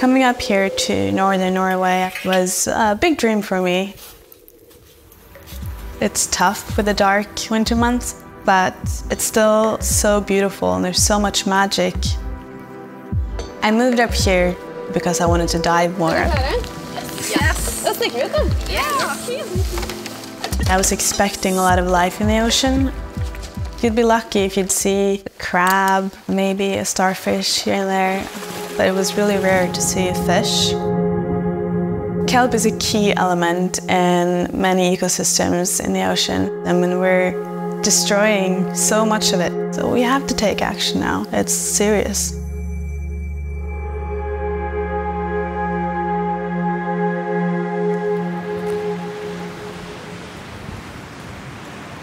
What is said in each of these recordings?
Coming up here to northern Norway was a big dream for me. It's tough with the dark winter months, but it's still so beautiful and there's so much magic. I moved up here because I wanted to dive more. Yes! Yeah! I was expecting a lot of life in the ocean. You'd be lucky if you'd see a crab, maybe a starfish here and there, but it was really rare to see a fish. Kelp is a key element in many ecosystems in the ocean, and when we're destroying so much of it, so we have to take action now. It's serious.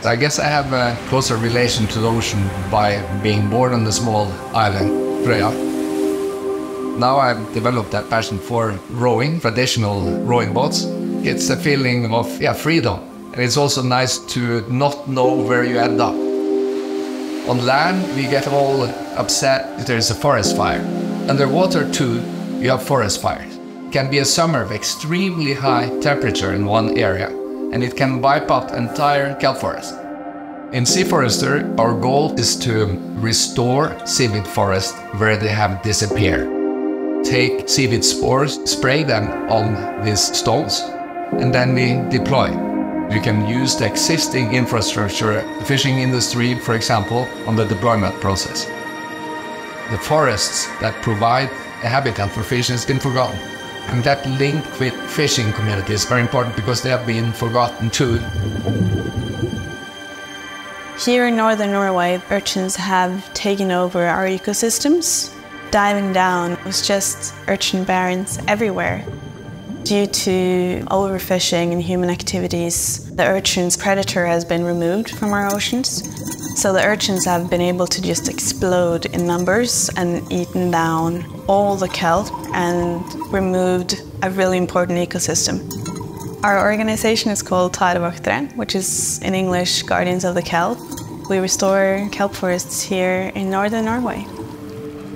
I guess I have a closer relation to the ocean by being born on the small island, Frøya. Now I've developed that passion for rowing, traditional rowing boats. It's a feeling of freedom. And it's also nice to not know where you end up. On land, we get all upset if there's a forest fire. Underwater too, you have forest fires. It can be a summer of extremely high temperature in one area, and it can wipe out entire kelp forest. In Sea Foresterin, our goal is to restore seaweed forests where they have disappeared. Take seaweed spores, spray them on these stones, and then we deploy. You can use the existing infrastructure, the fishing industry, for example, on the deployment process. The forests that provide a habitat for fish has been forgotten. And that link with fishing communities is very important because they have been forgotten too. Here in northern Norway, urchins have taken over our ecosystems. Diving down was just urchin barrens everywhere. Due to overfishing and human activities, the urchin's predator has been removed from our oceans. So the urchins have been able to just explode in numbers and eaten down all the kelp and removed a really important ecosystem. Our organization is called Katoavat, which is in English Guardians of the Kelp. We restore kelp forests here in northern Norway.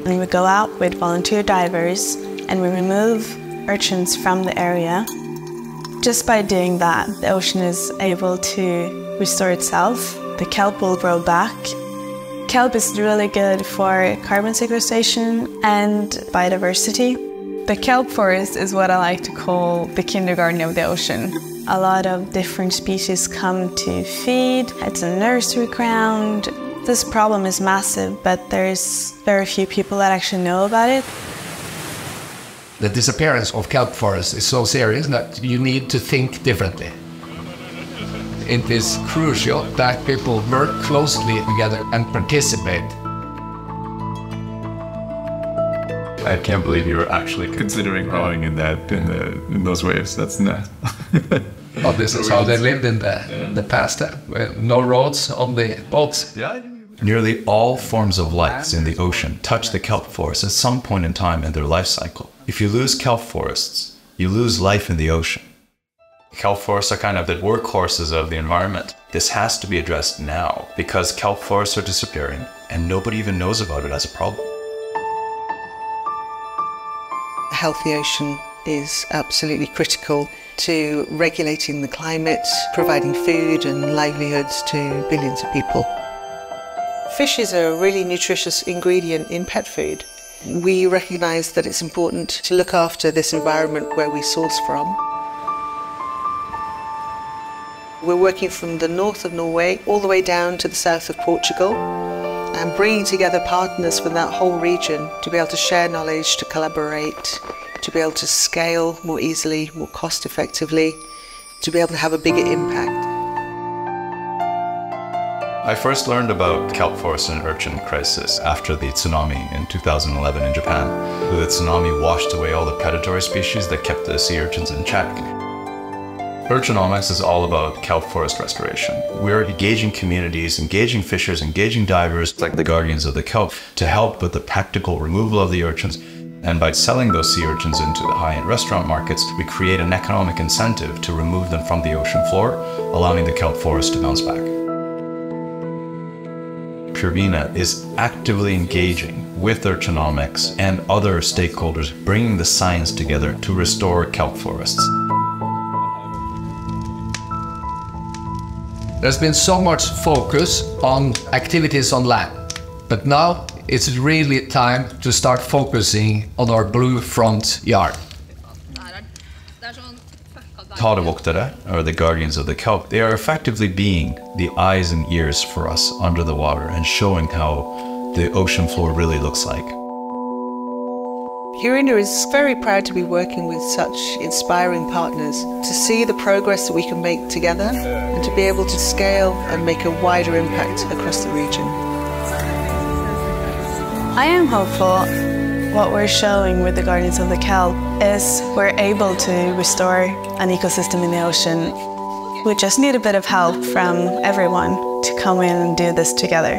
And we go out with volunteer divers and we remove urchins from the area. Just by doing that, the ocean is able to restore itself. The kelp will grow back. Kelp is really good for carbon sequestration and biodiversity. The kelp forest is what I like to call the kindergarten of the ocean. A lot of different species come to feed. It's a nursery ground. This problem is massive, but there's very few people that actually know about it. The disappearance of kelp forests is so serious that you need to think differently. It is crucial that people work closely together and participate. I can't believe you were actually considering rowing in those waves. That's nuts. Oh, this is how they lived in the past. No roads, only boats. Yeah. Nearly all forms of life in the ocean touch the kelp forest at some point in time in their life cycle. If you lose kelp forests, you lose life in the ocean. Kelp forests are kind of the workhorses of the environment. This has to be addressed now because kelp forests are disappearing and nobody even knows about it as a problem. A healthy ocean is absolutely critical to regulating the climate, providing food and livelihoods to billions of people. Fish is a really nutritious ingredient in pet food. We recognise that it's important to look after this environment where we source from. We're working from the north of Norway all the way down to the south of Portugal and bringing together partners from that whole region to be able to share knowledge, to collaborate, to be able to scale more easily, more cost effectively, to be able to have a bigger impact. I first learned about kelp forest and urchin crisis after the tsunami in 2011 in Japan. The tsunami washed away all the predatory species that kept the sea urchins in check. Urchinomics is all about kelp forest restoration. We're engaging communities, engaging fishers, engaging divers, like the guardians of the kelp, to help with the practical removal of the urchins. And by selling those sea urchins into the high-end restaurant markets, we create an economic incentive to remove them from the ocean floor, allowing the kelp forest to bounce back. Purina is actively engaging with Urchinomics and other stakeholders, bringing the science together to restore kelp forests. There's been so much focus on activities on land, but now it's really time to start focusing on our blue front yard. Katoavat, or the guardians of the kelp, they are effectively being the eyes and ears for us under the water and showing how the ocean floor really looks like. Purina is very proud to be working with such inspiring partners, to see the progress that we can make together and to be able to scale and make a wider impact across the region. I am hopeful. What we're showing with the Guardians of the Kelp is we're able to restore an ecosystem in the ocean. We just need a bit of help from everyone to come in and do this together.